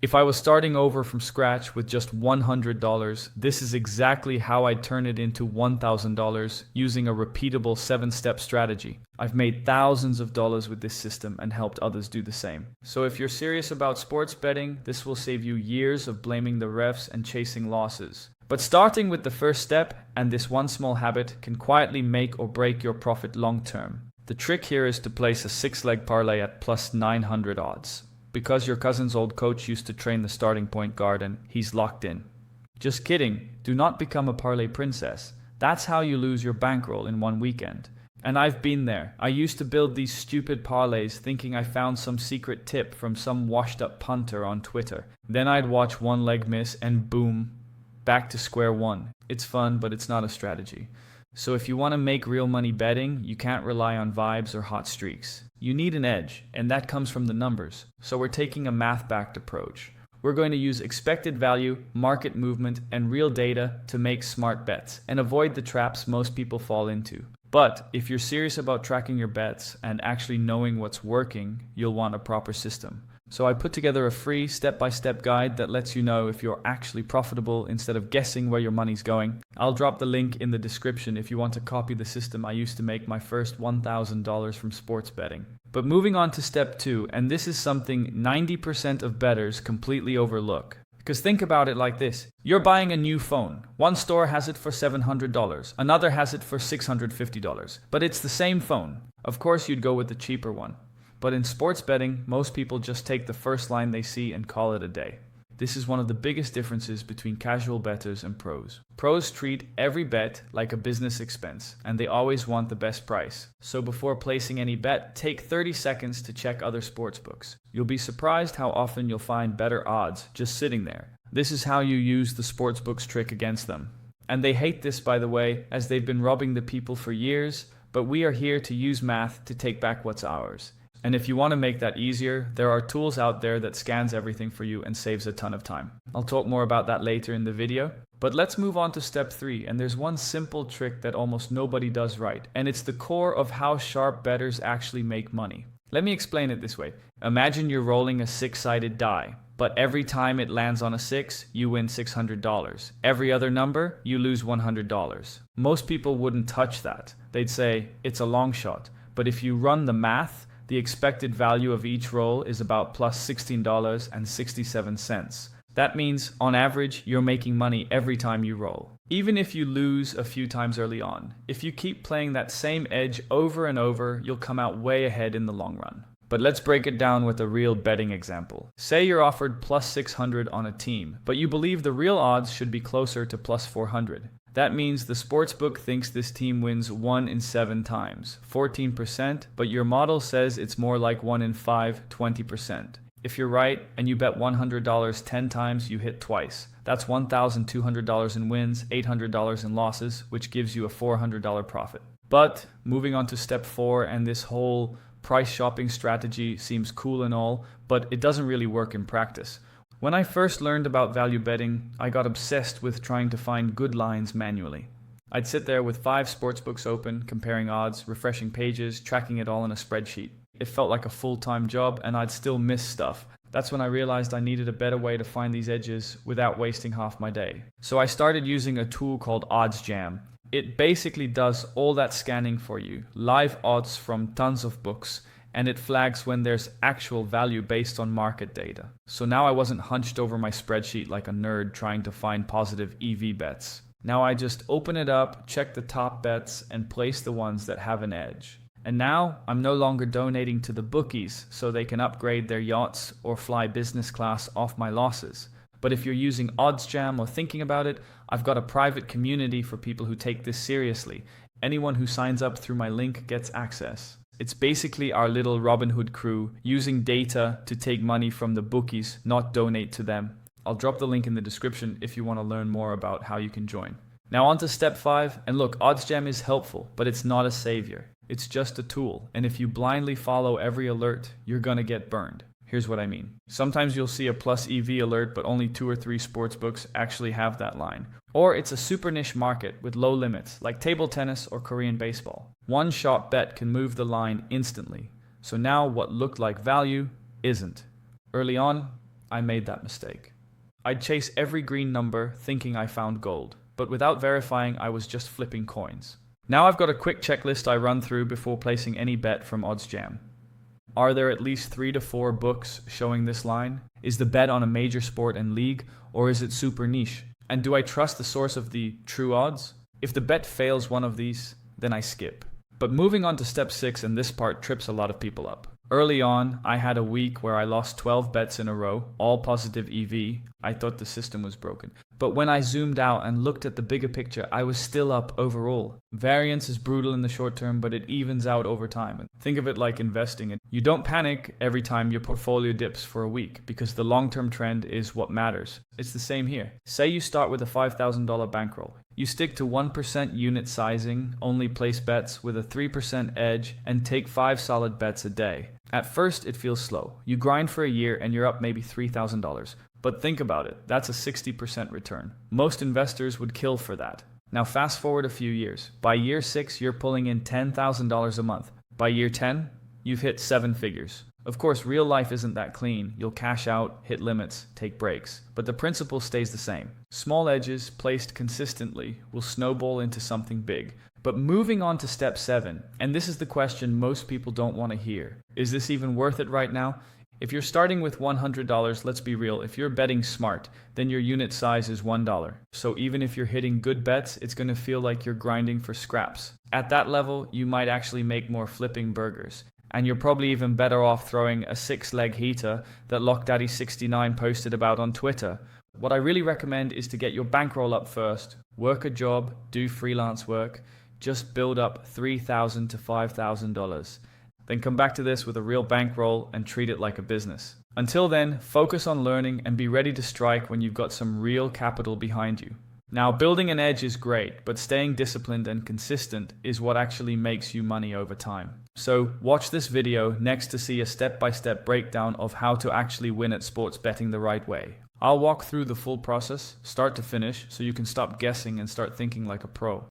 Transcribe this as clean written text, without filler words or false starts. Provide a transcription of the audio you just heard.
If I was starting over from scratch with just $100, this is exactly how I'd turn it into $1,000 using a repeatable 7-step strategy. I've made thousands of dollars with this system and helped others do the same. So if you're serious about sports betting, this will save you years of blaming the refs and chasing losses. But starting with the first step and this one small habit can quietly make or break your profit long term. The trick here is to place a 6-leg parlay at plus 900 odds. Because your cousin's old coach used to train the starting point guard and he's locked in. Just kidding, do not become a parlay princess. That's how you lose your bankroll in one weekend. And I've been there. I used to build these stupid parlays thinking I found some secret tip from some washed up punter on Twitter. Then I'd watch one leg miss and boom, back to square one. It's fun, but it's not a strategy. So if you want to make real money betting, you can't rely on vibes or hot streaks. You need an edge, and that comes from the numbers. So we're taking a math-backed approach. We're going to use expected value, market movement, and real data to make smart bets and avoid the traps most people fall into. But if you're serious about tracking your bets and actually knowing what's working, you'll want a proper system. So I put together a free step-by-step guide that lets you know if you're actually profitable instead of guessing where your money's going. I'll drop the link in the description if you want to copy the system I used to make my first $1,000 from sports betting. But moving on to step 2, and this is something 90% of bettors completely overlook. Because think about it like this. You're buying a new phone. One store has it for $700, another has it for $650, but it's the same phone. Of course you'd go with the cheaper one. But in sports betting, most people just take the first line they see and call it a day. This is one of the biggest differences between casual bettors and pros. Pros treat every bet like a business expense, and they always want the best price. So before placing any bet, take 30 seconds to check other sportsbooks. You'll be surprised how often you'll find better odds just sitting there. This is how you use the sportsbook's trick against them. And they hate this, by the way, as they've been robbing the people for years, but we are here to use math to take back what's ours. And if you want to make that easier, there are tools out there that scans everything for you and saves a ton of time. I'll talk more about that later in the video. But let's move on to step 3, and there's one simple trick that almost nobody does right, and it's the core of how sharp bettors actually make money. Let me explain it this way. Imagine you're rolling a 6-sided die, but every time it lands on a 6, you win $600. Every other number, you lose $100. Most people wouldn't touch that. They'd say, it's a long shot. But if you run the math, the expected value of each roll is about plus $16.67. That means, on average, you're making money every time you roll. Even if you lose a few times early on, if you keep playing that same edge over and over, you'll come out way ahead in the long run. But let's break it down with a real betting example. Say you're offered plus 600 on a team, but you believe the real odds should be closer to plus 400. That means the sportsbook thinks this team wins 1 in 7 times, 14%, but your model says it's more like 1 in 5, 20%. If you're right and you bet $100 10 times, you hit twice. That's $1,200 in wins, $800 in losses, which gives you a $400 profit. But moving on to step 4, and this whole price shopping strategy seems cool and all, but it doesn't really work in practice. When I first learned about value betting, I got obsessed with trying to find good lines manually. I'd sit there with 5 sportsbooks open, comparing odds, refreshing pages, tracking it all in a spreadsheet. It felt like a full-time job, and I'd still miss stuff. That's when I realized I needed a better way to find these edges without wasting half my day. So I started using a tool called OddsJam. It basically does all that scanning for you, live odds from tons of books, and it flags when there's actual value based on market data. So now I wasn't hunched over my spreadsheet like a nerd trying to find positive EV bets. Now I just open it up, check the top bets, and place the ones that have an edge. And now I'm no longer donating to the bookies so they can upgrade their yachts or fly business class off my losses. But if you're using OddsJam or thinking about it, I've got a private community for people who take this seriously. Anyone who signs up through my link gets access. It's basically our little Robin Hood crew using data to take money from the bookies, not donate to them. I'll drop the link in the description if you want to learn more about how you can join. Now on to step 5, and look, OddsJam is helpful, but it's not a savior. It's just a tool, and if you blindly follow every alert, you're gonna get burned. Here's what I mean. Sometimes you'll see a plus EV alert, but only 2 or 3 sportsbooks actually have that line. Or it's a super niche market with low limits, like table tennis or Korean baseball. One shot bet can move the line instantly. So now what looked like value isn't. Early on, I made that mistake. I'd chase every green number thinking I found gold, but without verifying I was just flipping coins. Now I've got a quick checklist I run through before placing any bet from OddsJam. Are there at least 3 to 4 books showing this line? Is the bet on a major sport and league, or is it super niche? And do I trust the source of the true odds? If the bet fails one of these, then I skip. But moving on to step 6, and this part trips a lot of people up. Early on, I had a week where I lost 12 bets in a row, all positive EV. I thought the system was broken. But when I zoomed out and looked at the bigger picture, I was still up overall. Variance is brutal in the short term, but it evens out over time. And think of it like investing. You don't panic every time your portfolio dips for a week, because the long-term trend is what matters. It's the same here. Say you start with a $5,000 bankroll. You stick to 1% unit sizing, only place bets with a 3% edge, and take 5 solid bets a day. At first, it feels slow. You grind for a year and you're up maybe $3,000. But think about it, that's a 60% return. Most investors would kill for that. Now fast forward a few years. By year 6, you're pulling in $10,000 a month. By year 10, you've hit 7 figures. Of course, real life isn't that clean. You'll cash out, hit limits, take breaks. But the principle stays the same. Small edges placed consistently will snowball into something big. But moving on to step 7, and this is the question most people don't want to hear. Is this even worth it right now? If you're starting with $100, let's be real, if you're betting smart, then your unit size is $1. So even if you're hitting good bets, it's going to feel like you're grinding for scraps. At that level, you might actually make more flipping burgers. And you're probably even better off throwing a 6-leg heater that LockDaddy69 posted about on Twitter. What I really recommend is to get your bankroll up first, work a job, do freelance work, just build up $3,000 to $5,000. Then come back to this with a real bankroll and treat it like a business. Until then, focus on learning and be ready to strike when you've got some real capital behind you. Now, building an edge is great, but staying disciplined and consistent is what actually makes you money over time. So watch this video next to see a step-by-step breakdown of how to actually win at sports betting the right way. I'll walk through the full process, start to finish, so you can stop guessing and start thinking like a pro.